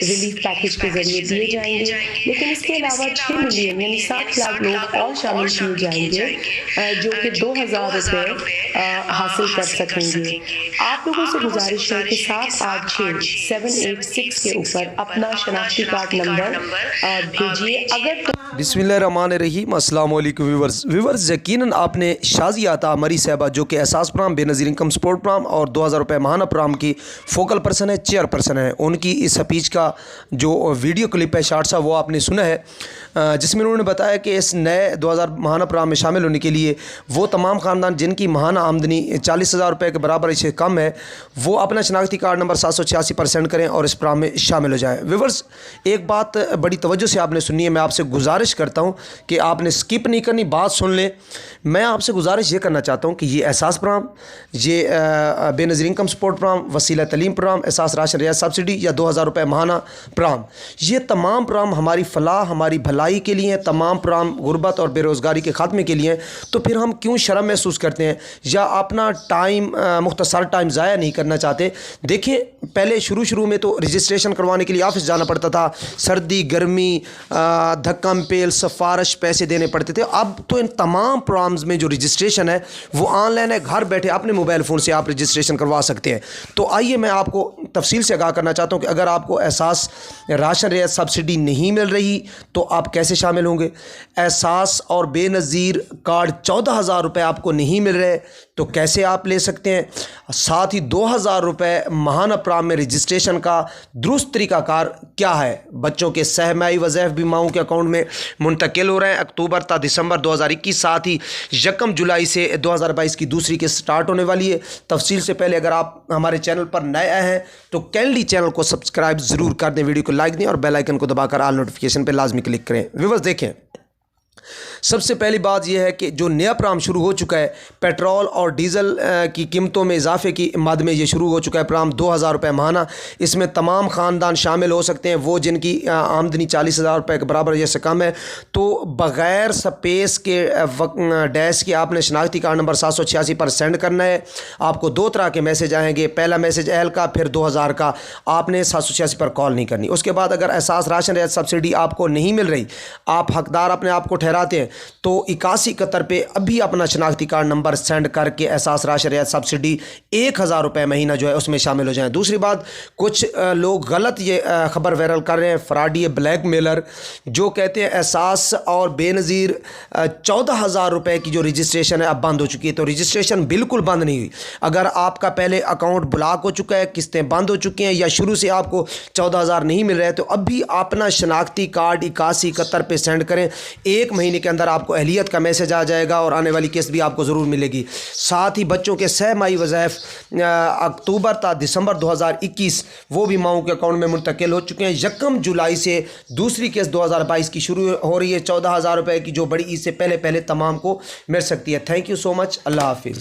Relief package کے ذریعے دیے جائیں گے، لیکن اس کے علاوہ 6 ملین یعنی 7 لاکھ لوگ اور شامل کیے جائیں گے جو کہ 2,000 روپے حاصل کر سکیں گے۔ آپ لوگوں سے گزارش ہے کہ 786-786 کے اوپر اپنا شناختی کارڈ نمبر بھیجیے۔ اگر بسم اللہ الرحمن الرحیم۔ السلام علیکم ویورز، یقیناً آپ نے شازیہ عطا مری صاحبہ جو کہ احساس پروگرام، بے نظیر انکم سپورٹ پروگرام اور 2,000 روپے ماہانہ پروگرام کی فوکل پرسن ہے، چیئر پرسن ہے، ان کی اس سپیچ کا جو ویڈیو کلپ ہے شارٹ سا وہ آپ نے سنا ہے، جس میں انہوں نے بتایا کہ اس نئے 2,000 ماہانہ پروگرام میں شامل ہونے کے لیے وہ تمام خاندان جن کی ماہانہ آمدنی 40,000 روپے کے برابر سے کم ہے وہ اپنا شناختی کارڈ نمبر 786 پر سینڈ کریں اور اس پروگرام میں شامل ہو جائیں۔ ویورز، ایک بات بڑی توجہ سے آپ نے سنی ہے، میں آپ سے گزارش کرتا ہوں کہ آپ نے سکپ نہیں کرنی، بات سن لیں۔ میں آپ سے گزارش یہ کرنا چاہتا ہوں کہ یہ احساس پروگرام، یہ بے نظیر انکم سپورٹ پروگرام، وسیلہ تعلیم پروگرام، احساس راشن ریاست سبسڈی یا 2,000 روپے ماہانہ پروگرام، یہ تمام پروگرام ہماری فلاح، ہماری بھلائی کے لیے ہیں، تمام پروگرام غربت اور بے روزگاری کے خاتمے کے لیے ہیں۔ تو پھر ہم کیوں شرم محسوس کرتے ہیں یا اپنا ٹائم، مختصر ٹائم ضائع نہیں کرنا چاہتے؟ دیکھیں، پہلے شروع میں تو رجسٹریشن کروانے کے لیے آفس جانا پڑتا تھا، سردی گرمی، دھکم پیل، سفارش، پیسے دینے پڑتے تھے۔ اب تو ان تمام پروگرامز میں جو رجسٹریشن ہے وہ آن لائن ہے، گھر بیٹھے اپنے موبائل فون سے آپ رجسٹریشن کروا سکتے ہیں۔ تو آئیے میں آپ کو تفصیل سے آگاہ کرنا چاہتا ہوں کہ اگر آپ کو احساس راشن ریاست سبسڈی نہیں مل رہی تو آپ کیسے شامل ہوں گے۔ احساس اور بے نظیر کارڈ 14,000 روپے آپ کو نہیں مل رہے تو کیسے آپ لے سکتے ہیں۔ ساتھ ہی 2,000 روپے ماہانہ پروگرام میں رجسٹریشن کا درست طریقہ کار کیا ہے۔ بچوں کے سہمائی وظائف بھی ماؤں کے اکاؤنٹ میں منتقل ہو رہے ہیں اکتوبر تا دسمبر 2021، ساتھ ہی 1 جولائی سے 2022 کی دوسری قسط سٹارٹ ہونے والی ہے۔ تفصیل سے پہلے اگر آپ ہمارے چینل پر نئے آئے ہیں تو کینڈلی چینل کو سبسکرائب ضرور کر دیں، ویڈیو کو لائک دیں اور بیل آئیکن کو دبا کر آل نوٹیفیکیشن پہ لازمی کلک کریں۔ ویورز دیکھیں، سب سے پہلی بات یہ ہے کہ جو نیا پروگرام شروع ہو چکا ہے، پیٹرول اور ڈیزل کی قیمتوں میں اضافے کی مد میں یہ شروع ہو چکا ہے پروگرام 2,000 روپے ماہانہ۔ اس میں تمام خاندان شامل ہو سکتے ہیں، وہ جن کی آمدنی 40,000 روپے کے برابر یا سے کم ہے۔ تو بغیر سپیس کے ڈیش کے آپ نے شناختی کارڈ نمبر 786 پر سینڈ کرنا ہے۔ آپ کو 2 طرح کے میسج آئیں گے، پہلا میسج اہل کا، پھر 2,000 کا۔ آپ نے 786 پر کال نہیں کرنی۔ اس کے بعد اگر احساس راشن ریاست سبسڈی آپ کو نہیں مل رہی، آپ حقدار اپنے آپ کو ٹھہراتے ہیں، تو 8171 پہ ابھی اپنا شناختی کارڈ نمبر سینڈ کر کے احساس راشن ریاست سبسڈی 1,000 روپے مہینہ جو ہے اس میں شامل ہو جائیں۔ دوسری بات، کچھ لوگ غلط یہ خبر وائرل کر رہے ہیں، فراڈی بلیک میلر، جو کہتے ہیں احساس اور بے نظیر 14,000 روپے کی جو رجسٹریشن ہے اب بند ہو چکی ہے۔ تو رجسٹریشن بالکل بند نہیں ہوئی۔ اگر آپ کا پہلے اکاؤنٹ بلاک ہو چکا ہے، قسطیں بند ہو چکی ہیں، یا شروع سے آپ کو 14,000 نہیں مل رہے تو ابھی اپنا شناختی کارڈ 8171 پہ سینڈ کریں۔ 1 مہینے کے اندر آپ کو اہلیت کا میسج آ جائے گا اور آنے والی قسط بھی آپ کو ضرور ملے گی۔ ساتھ ہی بچوں کے سہ ماہی وظائف اکتوبر تا دسمبر 2021 وہ بھی ماؤں کے اکاؤنٹ میں منتقل ہو چکے ہیں۔ 1 جولائی سے دوسری قسط 2022 کی شروع ہو رہی ہے، 14,000 روپے کی، جو بڑی عید سے پہلے تمام کو مل سکتی ہے۔ تھینک یو سو مچ، اللہ حافظ۔